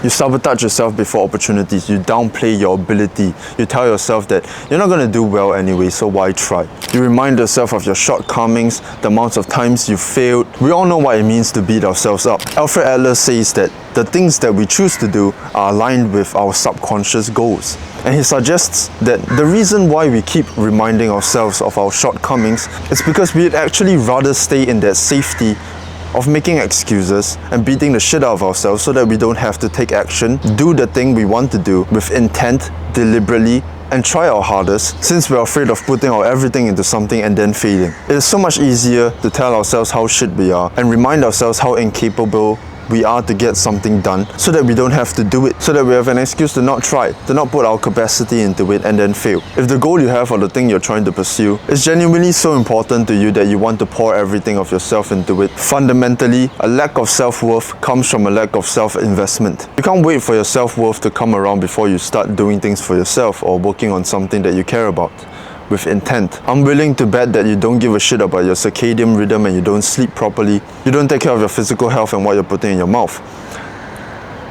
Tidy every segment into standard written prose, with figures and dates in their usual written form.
You sabotage yourself before opportunities. You downplay your ability. You tell yourself that you're not going to do well anyway, so why try? You remind yourself of your shortcomings, the amounts of times you failed. We all know what it means to beat ourselves up. Alfred Adler says that the things that we choose to do are aligned with our subconscious goals. And he suggests that the reason why we keep reminding ourselves of our shortcomings is because we'd actually rather stay in that safety of making excuses and beating the shit out of ourselves so that we don't have to take action, do the thing we want to do with intent, deliberately, and try our hardest, since we're afraid of putting our everything into something and then failing. It is so much easier to tell ourselves how shit we are and remind ourselves how incapable we are to get something done so that we don't have to do it, so that we have an excuse to not try, to not put our capacity into it and then fail. If the goal you have or the thing you're trying to pursue is genuinely so important to you that you want to pour everything of yourself into it, fundamentally, a lack of self-worth comes from a lack of self-investment. You can't wait for your self-worth to come around before you start doing things for yourself or working on something that you care about with intent. I'm willing to bet that you don't give a shit about your circadian rhythm and you don't sleep properly. You don't take care of your physical health and what you're putting in your mouth.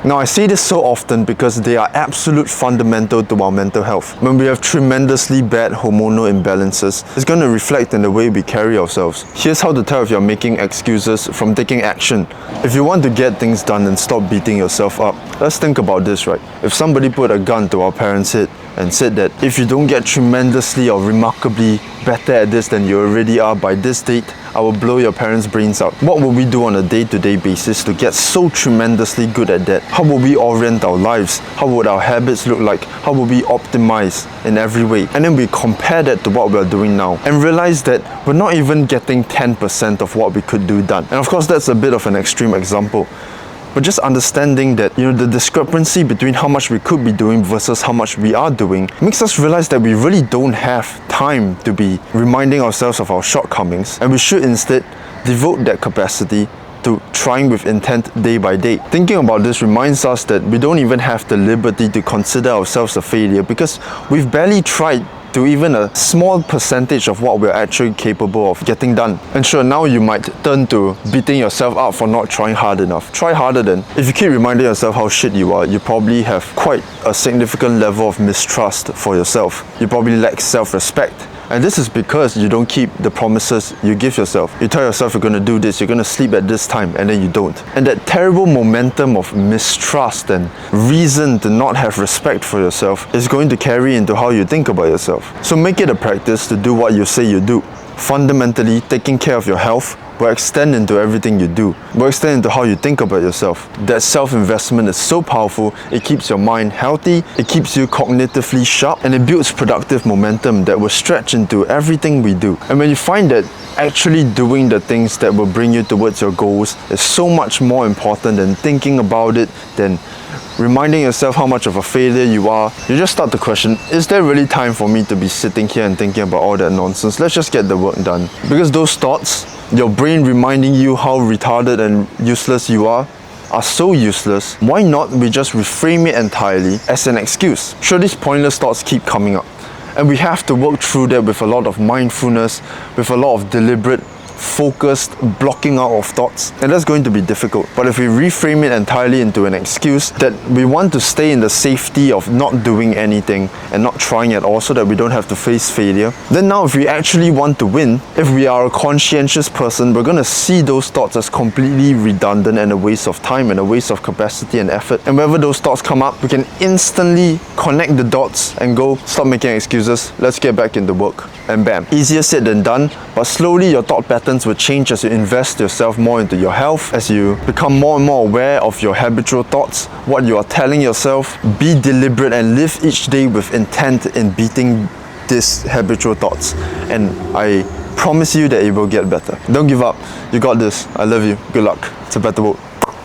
Now, I say this so often because they are absolute fundamental to our mental health. When we have tremendously bad hormonal imbalances, it's going to reflect in the way we carry ourselves. Here's how to tell if you're making excuses from taking action. If you want to get things done and stop beating yourself up, let's think about this, right? If somebody put a gun to our parents' head and said that if you don't get tremendously or remarkably better at this than you already are by this date, I will blow your parents' brains out. What will we do on a day-to-day basis to get so tremendously good at that? How will we orient our lives? How would our habits look like? How will we optimize in every way? And then we compare that to what we're doing now and realize that we're not even getting 10% of what we could do done. And of course, that's a bit of an extreme example. But just understanding that, the discrepancy between how much we could be doing versus how much we are doing makes us realize that we really don't have time to be reminding ourselves of our shortcomings, and we should instead devote that capacity to trying with intent day by day. Thinking about this reminds us that we don't even have the liberty to consider ourselves a failure because we've barely tried to even a small percentage of what we're actually capable of getting done. And sure, now you might turn to beating yourself up for not trying hard enough. Try harder then. If you keep reminding yourself how shit you are, you probably have quite a significant level of mistrust for yourself. You probably lack self-respect. And this is because you don't keep the promises you give yourself. You tell yourself you're going to do this, you're going to sleep at this time, and then you don't. And that terrible momentum of mistrust and reason to not have respect for yourself is going to carry into how you think about yourself. So make it a practice to do what you say you do. Fundamentally, taking care of your health will extend into everything you do, will extend into how you think about yourself. That self-investment is so powerful, it keeps your mind healthy, it keeps you cognitively sharp, and it builds productive momentum that will stretch into everything we do. And when you find that actually doing the things that will bring you towards your goals is so much more important than thinking about it, than reminding yourself how much of a failure you are, you just start to question, is there really time for me to be sitting here and thinking about all that nonsense? Let's just get the work done. Because those thoughts, your brain reminding you how retarded and useless you are so useless. Why not we just reframe it entirely as an excuse? Sure, these pointless thoughts keep coming up, and we have to work through that with a lot of mindfulness, with a lot of deliberate, focused blocking out of thoughts, and that's going to be difficult. But if we reframe it entirely into an excuse that we want to stay in the safety of not doing anything and not trying at all so that we don't have to face failure, then now if we actually want to win, if we are a conscientious person, we're going to see those thoughts as completely redundant and a waste of time and a waste of capacity and effort. And whenever those thoughts come up, we can instantly connect the dots and go, stop making excuses, let's get back into work. And bam, easier said than done, but slowly your thought patterns will change as you invest yourself more into your health, as you become more and more aware of your habitual thoughts, what you are telling yourself. Be deliberate and live each day with intent in beating these habitual thoughts, and I promise you that it will get better. Don't give up. You got this. I love you. Good luck. It's a better world.